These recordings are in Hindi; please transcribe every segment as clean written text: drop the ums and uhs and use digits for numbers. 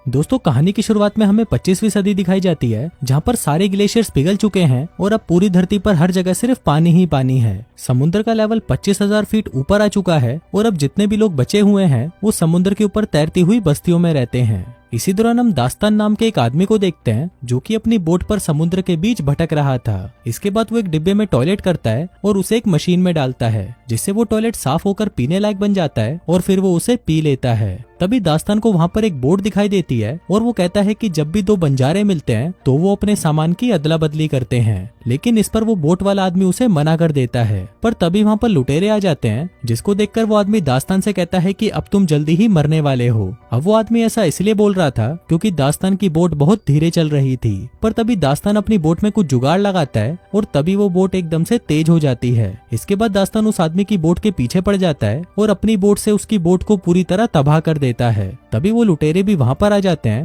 दोस्तों कहानी की शुरुआत में हमें 25वीं सदी दिखाई जाती है, जहाँ पर सारे ग्लेशियर्स पिघल चुके हैं और अब पूरी धरती पर हर जगह सिर्फ पानी ही पानी है। समुद्र का लेवल 25,000 फीट ऊपर आ चुका है और अब जितने भी लोग बचे हुए हैं वो समुद्र के ऊपर तैरती हुई बस्तियों में रहते हैं। इसी दौरान हम दास्तान नाम के एक आदमी को देखते हैं जो कि अपनी बोट पर समुद्र के बीच भटक रहा था। इसके बाद वो एक डिब्बे में टॉयलेट करता है और उसे एक मशीन में डालता है, जिससे वो टॉयलेट साफ होकर पीने लायक बन जाता है और फिर वो उसे पी लेता है। तभी दास्तान को वहाँ पर एक बोट दिखाई देती है और वो कहता है कि जब भी दो बंजारे मिलते हैं तो वो अपने सामान की अदला बदली करते हैं, लेकिन इस पर वो बोट वाला आदमी उसे मना कर देता है। पर तभी वहाँ पर लुटेरे आ जाते हैं, जिसको देखकर वो आदमी दास्तान से कहता है कि अब तुम जल्दी ही मरने वाले हो। अब वो आदमी ऐसा इसलिए बोल रहा था क्योंकि दास्तान की बोट बहुत धीरे चल रही थी। पर तभी दास्तान अपनी बोट में कुछ जुगाड़ लगाता है और तभी वो बोट एकदम से तेज हो जाती है। इसके बाद दास्तान उस आदमी की बोट के पीछे पड़ जाता है और अपनी बोट से उसकी बोट को पूरी तरह तबाह कर देता है। तभी वो लुटेरे भी वहाँ पर आ जाते हैं।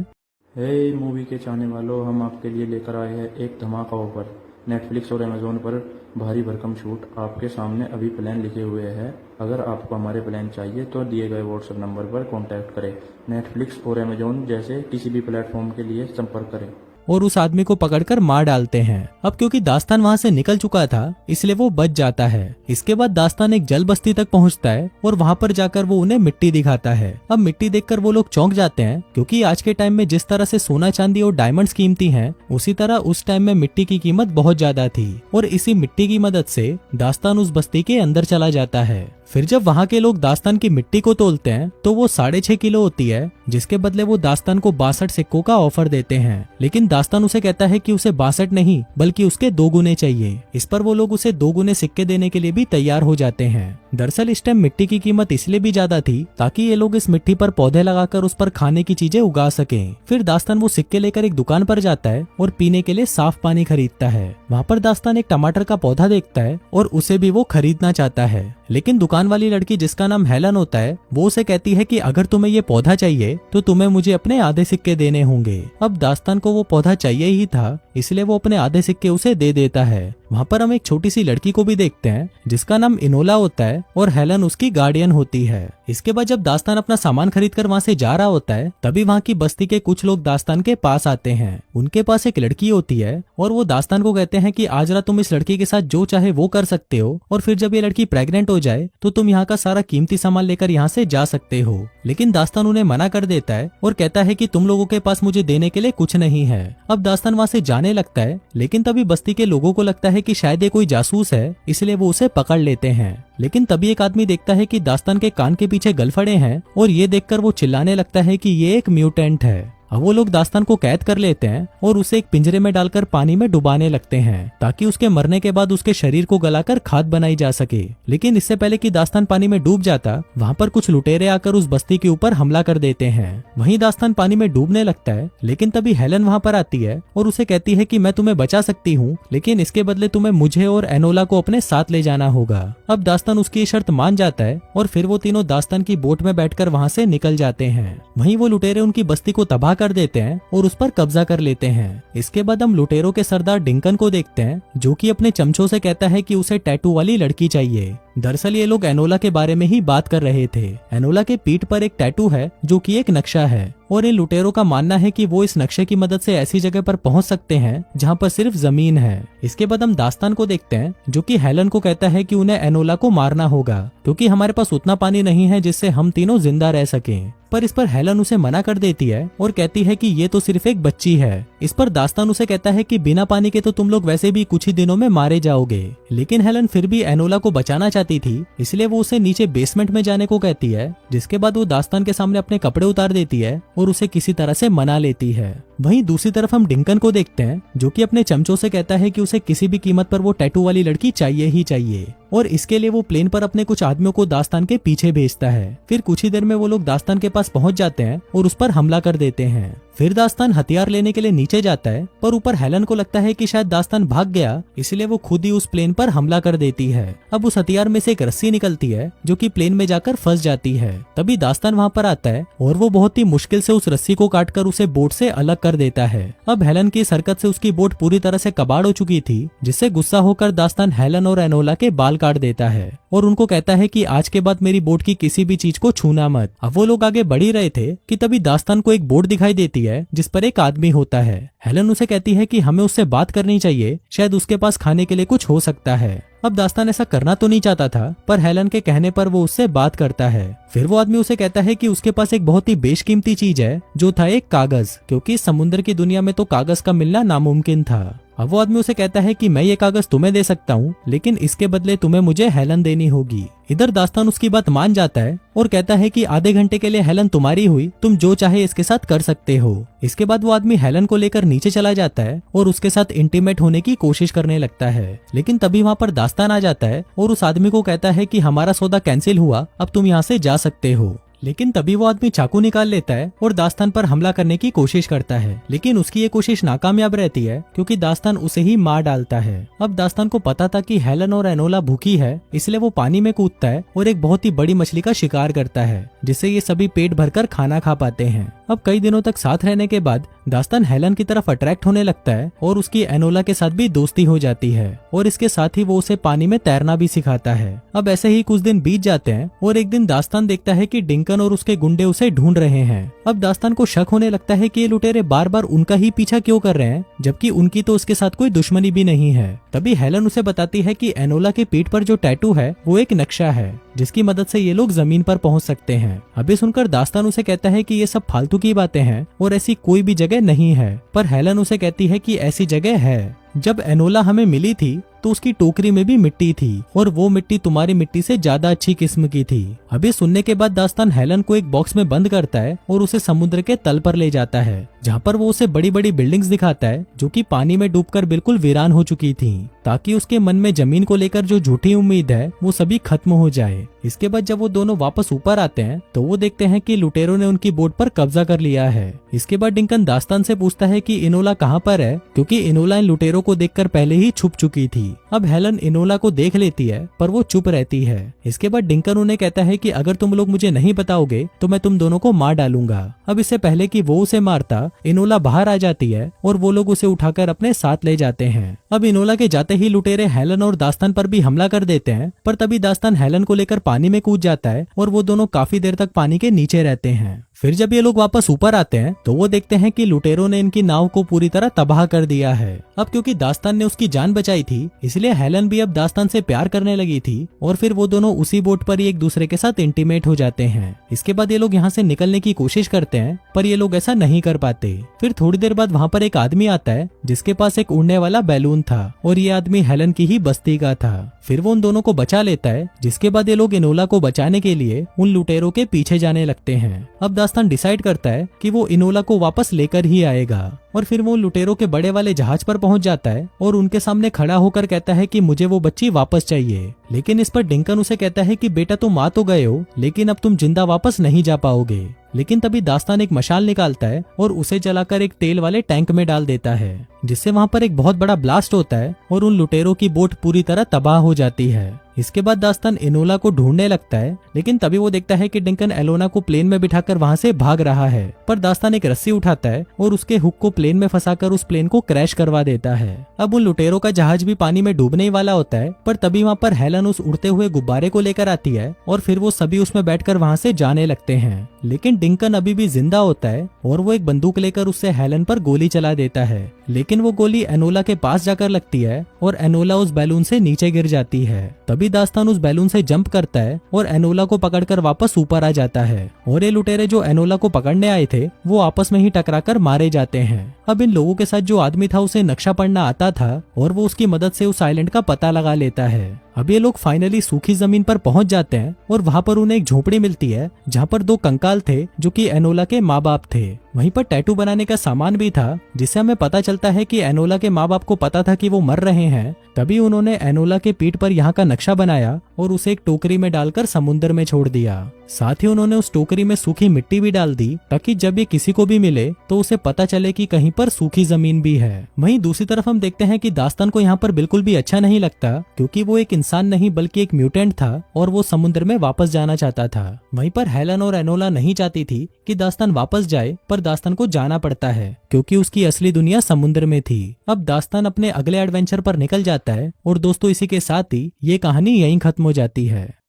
हे मूवी के चाहने वालों, हम आपके लिए लेकर आए हैं एक धमाका ऑफर। नेटफ्लिक्स और अमेजोन पर भारी भरकम छूट आपके सामने अभी प्लान लिखे हुए हैं। अगर आपको हमारे प्लान चाहिए तो दिए गए व्हाट्सएप नंबर पर कांटेक्ट करें। नेटफ्लिक्स और अमेजोन जैसे किसी भी प्लेटफॉर्म के लिए संपर्क करें। और उस आदमी को पकड़कर मार डालते हैं। अब क्योंकि दास्तान वहाँ से निकल चुका था इसलिए वो बच जाता है। इसके बाद दास्तान एक जल बस्ती तक पहुँचता है और वहाँ पर जाकर वो उन्हें मिट्टी दिखाता है। अब मिट्टी देखकर वो लोग चौंक जाते हैं, क्योंकि आज के टाइम में जिस तरह से सोना चांदी और डायमंड्स कीमती हैं, उसी तरह उस टाइम में मिट्टी की कीमत बहुत ज्यादा थी। और इसी मिट्टी की मदद से दास्तान उस बस्ती के अंदर चला जाता है। फिर जब वहाँ के लोग दास्तान की मिट्टी को तोलते हैं तो वो 6.5 किलो होती है, जिसके बदले वो दास्तान को 62 सिक्कों का ऑफर देते हैं। लेकिन दास्तान उसे कहता है कि उसे 62 नहीं बल्कि उसके 2 गुने चाहिए। इस पर वो लोग उसे 2 गुने सिक्के देने के लिए भी तैयार हो जाते हैं। दरअसल इस टाइम मिट्टी की कीमत इसलिए भी ज्यादा थी ताकि ये लोग इस मिट्टी पर पौधे लगाकर उस पर खाने की चीजें उगा सकें। फिर दास्तान वो सिक्के लेकर एक दुकान पर जाता है और पीने के लिए साफ पानी खरीदता है। वहाँ पर दास्तान एक टमाटर का पौधा देखता है और उसे भी वो खरीदना चाहता है, लेकिन दुकान वाली लड़की जिसका नाम हेलन होता है वो उसे कहती है कि अगर तुम्हें ये पौधा चाहिए तो तुम्हें मुझे अपने आधे सिक्के देने होंगे। अब दास्तान को वो पौधा चाहिए ही था, इसलिए वो अपने आधे सिक्के उसे दे देता है। वहाँ पर हम एक छोटी सी लड़की को भी देखते हैं जिसका नाम इनोला होता है और हेलन उसकी गार्डियन होती है। इसके बाद जब दास्तान अपना सामान खरीद कर वहाँ से जा रहा होता है तभी वहाँ की बस्ती के कुछ लोग दास्तान के पास आते हैं। उनके पास एक लड़की होती है और वो दास्तान को कहते हैं कि आज रात तुम इस लड़की के साथ जो चाहे वो कर सकते हो और फिर जब ये लड़की प्रेग्नेंट हो जाए तो तुम यहाँ का सारा कीमती सामान लेकर यहाँ से जा सकते हो। लेकिन दास्तान उन्हें मना कर देता है और कहता है कि तुम लोगों के पास मुझे देने के लिए कुछ नहीं है। अब दास्तान वहाँ से जाने लगता है, लेकिन तभी बस्ती के लोगों को लगता है कि शायद ये कोई जासूस है, इसलिए वो उसे पकड़ लेते हैं। लेकिन तभी एक आदमी देखता है कि दास्तान के कान के पीछे गलफड़े हैं और ये देखकर वो चिल्लाने लगता है कि ये एक म्यूटेंट है। अब वो लोग दास्तान को कैद कर लेते हैं और उसे एक पिंजरे में डालकर पानी में डुबाने लगते हैं ताकि उसके मरने के बाद उसके शरीर को गलाकर खाद बनाई जा सके। लेकिन इससे पहले कि दास्तान पानी में डूब जाता, वहाँ पर कुछ लुटेरे आकर उस बस्ती के ऊपर हमला कर देते हैं। वहीं दास्तान पानी में डूबने लगता है, लेकिन तभी हेलन वहाँ पर आती है और उसे कहती है कि मैं तुम्हें बचा सकती हूँ, लेकिन इसके बदले तुम्हें मुझे और एनोला को अपने साथ ले जाना होगा। अब दास्तान उसकी शर्त मान जाता है और फिर वो तीनों दास्तान की बोट में बैठकर वहाँ से निकल जाते हैं। वहीं वो लुटेरे उनकी बस्ती को तबाह कर देते हैं और उस पर कब्जा कर लेते हैं। इसके बाद हम लुटेरों के सरदार डिंकन को देखते हैं जो कि अपने चमचों से कहता है कि उसे टैटू वाली लड़की चाहिए। दरअसल ये लोग एनोला के बारे में ही बात कर रहे थे। एनोला के पीठ पर एक टैटू है जो कि एक नक्शा है और इन लुटेरों का मानना है कि वो इस नक्शे की मदद से ऐसी जगह पर पहुंच सकते हैं जहां पर सिर्फ जमीन है। इसके बाद हम दास्तान को देखते हैं जो कि हेलन को कहता है कि उन्हें एनोला को मारना होगा क्योंकि हमारे पास उतना पानी नहीं है जिससे हम तीनों जिंदा रह सकें। पर इस पर हेलन उसे मना कर देती है और कहती है कि ये तो सिर्फ एक बच्ची है। इस पर दास्तान उसे कहता है कि बिना पानी के तो तुम लोग वैसे भी कुछ ही दिनों में मारे जाओगे। लेकिन हेलन फिर भी एनोला को बचाना चाहती थी, इसलिए वो उसे नीचे बेसमेंट में जाने को कहती है, जिसके बाद वो दास्तान के सामने अपने कपड़े उतार देती है और उसे किसी तरह से मना लेती है। वहीं दूसरी तरफ हम डिंकन को देखते हैं जो कि अपने चमचों से कहता है कि उसे किसी भी कीमत पर वो टैटू वाली लड़की चाहिए ही चाहिए और इसके लिए वो प्लेन पर अपने कुछ आदमियों को दास्तान के पीछे भेजता है। फिर कुछ ही देर में वो लोग दास्तान के पास पहुंच जाते हैं और उस पर हमला कर देते हैं। फिर दास्तान हथियार लेने के लिए नीचे जाता है, पर ऊपर हेलन को लगता है कि शायद दास्तान भाग गया, इसलिए वो खुद ही उस प्लेन पर हमला कर देती है। अब उस हथियार में से एक रस्सी निकलती है जो कि प्लेन में जाकर फंस जाती है। तभी दास्तान वहाँ पर आता है और वो बहुत ही मुश्किल से उस रस्सी को काटकर उसे बोट से अलग कर देता है। अब हेलन की इस हरकत से उसकी बोट पूरी तरह से कबाड़ हो चुकी थी, जिससे गुस्सा होकर दास्तान हेलन और एनोला के बाल काट देता है और उनको कहता है कि आज के बाद मेरी बोट की किसी भी चीज को छूना मत। अब वो लोग आगे बढ़ ही रहे थे कि तभी दास्तान को एक बोट दिखाई देती है जिस पर एक आदमी होता है। हेलन उसे कहती है कि हमें उससे बात करनी चाहिए, शायद उसके पास खाने के लिए कुछ हो सकता है। अब दास्तान ऐसा करना तो नहीं चाहता था, पर हेलन के कहने पर वो उससे बात करता है। फिर वो आदमी उसे कहता है कि उसके पास एक बहुत ही बेशकीमती चीज है, जो था एक कागज, क्योंकि समुद्र की दुनिया में तो कागज का मिलना नामुमकिन था। अब वो आदमी उसे कहता है कि मैं ये कागज तुम्हें दे सकता हूँ, लेकिन इसके बदले तुम्हें मुझे हेलन देनी होगी। इधर दास्तान उसकी बात मान जाता है और कहता है कि आधे घंटे के लिए हेलन तुम्हारी हुई, तुम जो चाहे इसके साथ कर सकते हो। इसके बाद वो आदमी हेलन को लेकर नीचे चला जाता है और उसके साथ इंटीमेट होने की कोशिश करने लगता है, लेकिन तभी वहाँ पर दास्तान आ जाता है और उस आदमी को कहता है कि हमारा सौदा कैंसिल हुआ, अब तुम यहाँ से जा सकते हो। लेकिन तभी वो आदमी चाकू निकाल लेता है और दास्तान पर हमला करने की कोशिश करता है, लेकिन उसकी ये कोशिश नाकामयाब रहती है क्योंकि दास्तान उसे ही मार डालता है। अब दास्तान को पता था कि हेलन और एनोला भूखी है, इसलिए वो पानी में कूदता है और एक बहुत ही बड़ी मछली का शिकार करता है, जिससे ये सभी पेट भरकर खाना खा पाते हैं। अब कई दिनों तक साथ रहने के बाद दास्तान हेलन की तरफ अट्रैक्ट होने लगता है और उसकी एनोला के साथ भी दोस्ती हो जाती है और इसके साथ ही वो उसे पानी में तैरना भी सिखाता है। अब ऐसे ही कुछ दिन बीत जाते हैं और एक दिन दास्तान देखता है कि डिंकन और उसके गुंडे उसे ढूंढ रहे हैं। अब दास्तान को शक होने लगता है कि ये लुटेरे बार बार उनका ही पीछा क्यों कर रहे हैं, जबकि उनकी तो उसके साथ कोई दुश्मनी भी नहीं है। तभी हेलन उसे बताती है कि एनोला के पीठ पर जो टैटू है वो एक नक्शा है, जिसकी मदद से ये लोग जमीन पर पहुंच सकते हैं। अभी सुनकर दास्तान उसे कहता है कि ये सब फालतू की बातें हैं और ऐसी कोई भी जगह नहीं है, पर हेलन उसे कहती है कि ऐसी जगह है। जब एनोला हमें मिली थी तो उसकी टोकरी में भी मिट्टी थी और वो मिट्टी तुम्हारी मिट्टी से ज्यादा अच्छी किस्म की थी। अभी सुनने के बाद दास्तान हेलन को एक बॉक्स में बंद करता है और उसे समुद्र के तल पर ले जाता है, जहाँ पर वो उसे बड़ी बड़ी बिल्डिंग्स दिखाता है जो कि पानी में डूबकर बिल्कुल वीरान हो चुकी थी, ताकि उसके मन में जमीन को लेकर जो झूठी उम्मीद है वो सभी खत्म हो जाए। इसके बाद जब वो दोनों वापस ऊपर आते हैं तो वो देखते हैं कि लुटेरों ने उनकी बोट पर कब्जा कर लिया है। इसके बाद डिंकन दास्तान से पूछता है कि इनोला कहाँ पर है, क्योंकि इनोला इन लुटेरों को देखकर पहले ही छुप चुकी थी। अब हेलन इनोला को देख लेती है पर वो चुप रहती है। इसके बाद डिंकन उन्हें कहता है कि अगर तुम लोग मुझे नहीं बताओगे तो मैं तुम दोनों को मार डालूंगा। अब इससे पहले कि वो उसे मारता, इनोला बाहर आ जाती है और वो लोग उसे उठाकर अपने साथ ले जाते हैं। अब इनोला के जाते ही लुटेरे हेलन और दास्तान पर भी हमला कर देते हैं, पर तभी दास्तान हेलन को लेकर पानी में कूद जाता है और वो दोनों काफी देर तक पानी के नीचे रहते हैं। फिर जब ये लोग वापस ऊपर आते हैं तो वो देखते हैं कि लुटेरों ने इनकी नाव को पूरी तरह तबाह कर दिया है। अब क्योंकि दास्तान ने उसकी जान बचाई थी, इसलिए हेलन भी अब दास्तान से प्यार करने लगी थी और फिर वो दोनों उसी बोट पर ही एक दूसरे के साथ इंटीमेट हो जाते हैं। इसके बाद ये लोग यहाँ से निकलने की कोशिश करते हैं, पर ये लोग ऐसा नहीं कर पाते। फिर थोड़ी देर बाद वहाँ पर एक आदमी आता है जिसके पास एक उड़ने वाला बैलून था और ये आदमी हेलन की ही बस्ती का था। फिर वो उन दोनों को बचा लेता है, जिसके बाद ये लोग इनोला को बचाने के लिए उन लुटेरों के पीछे जाने लगते हैं। अब दास्तान डिसाइड करता है कि वो इनोला को वापस लेकर ही आएगा और फिर वो लुटेरों के बड़े वाले जहाज पर पहुंच जाता है और उनके सामने खड़ा होकर कहता है कि मुझे वो बच्ची वापस चाहिए। लेकिन इस पर डिंकन उसे कहता है कि बेटा तुम आ तो गए हो, लेकिन अब तुम जिंदा वापस नहीं जा पाओगे। लेकिन तभी दास्तान एक मशाल निकालता है और उसे जलाकर एक तेल वाले टैंक में डाल देता है, जिससे वहां पर एक बहुत बड़ा ब्लास्ट होता है और उन लुटेरों की बोट पूरी तरह तबाह हो जाती है। इसके बाद दास्तान इनोला को ढूंढने लगता है, लेकिन तभी वो देखता है कि डिंकन एलोना को प्लेन में बिठाकर वहां से भाग रहा है, पर दास्तान एक रस्सी उठाता है और उसके हुक को प्लेन में फंसाकर उस प्लेन को क्रैश करवा देता है। अब उन लुटेरों का जहाज भी पानी में डूबने ही वाला होता है, पर तभी वहाँ पर हेलन उस उड़ते हुए गुब्बारे को लेकर आती है और फिर वो सभी उसमें बैठकर वहाँ से जाने लगते हैं। लेकिन डिंकन अभी भी जिंदा होता है और वो एक बंदूक लेकर उससे हेलन पर गोली चला देता है, लेकिन वो गोली एनोला के पास जाकर लगती है और एनोला उस बैलून से नीचे गिर जाती है। तभी दास्तान उस बैलून से जंप करता है और एनोला को पकड़कर वापस ऊपर आ जाता है और ये लुटेरे जो एनोला को पकड़ने आए थे वो आपस में ही टकराकर मारे जाते हैं। अब इन लोगों के साथ जो आदमी था उसे नक्शा पढ़ना आता था और वो उसकी मदद से उस आइलैंड का पता लगा लेता है। अब ये लोग फाइनली सूखी जमीन पर पहुंच जाते हैं और वहां पर उन्हें एक झोपड़ी मिलती है जहां पर दो कंकाल थे जो कि एनोला के माँ बाप थे। वहीं पर टैटू बनाने का सामान भी था, जिससे हमें पता चलता है कि एनोला के माँ बाप को पता था कि वो मर रहे हैं। तभी उन्होंने एनोला के पीठ पर यहाँ का नक्शा बनाया और उसे एक टोकरी में डालकर समुद्र में छोड़ दिया। साथ ही उन्होंने उस टोकरी में सूखी मिट्टी भी डाल दी, ताकि जब ये किसी को भी मिले तो उसे पता चले कि कहीं पर सूखी जमीन भी है। वहीं दूसरी तरफ हम देखते हैं कि दास्तान को यहाँ पर बिल्कुल भी अच्छा नहीं लगता, क्योंकि वो एक इंसान नहीं बल्कि एक म्यूटेंट था और वो समुद्र में वापस जाना चाहता था। वहीं पर हेलन और एनोला नहीं चाहती थी कि दास्तान वापस जाए, पर पर दास्तान को जाना पड़ता है क्योंकि उसकी असली दुनिया समुद्र में थी। अब दास्तान अपने अगले एडवेंचर पर निकल जाता है और दोस्तों इसी के साथ ही ये कहानी यहीं खत्म हो जाती है।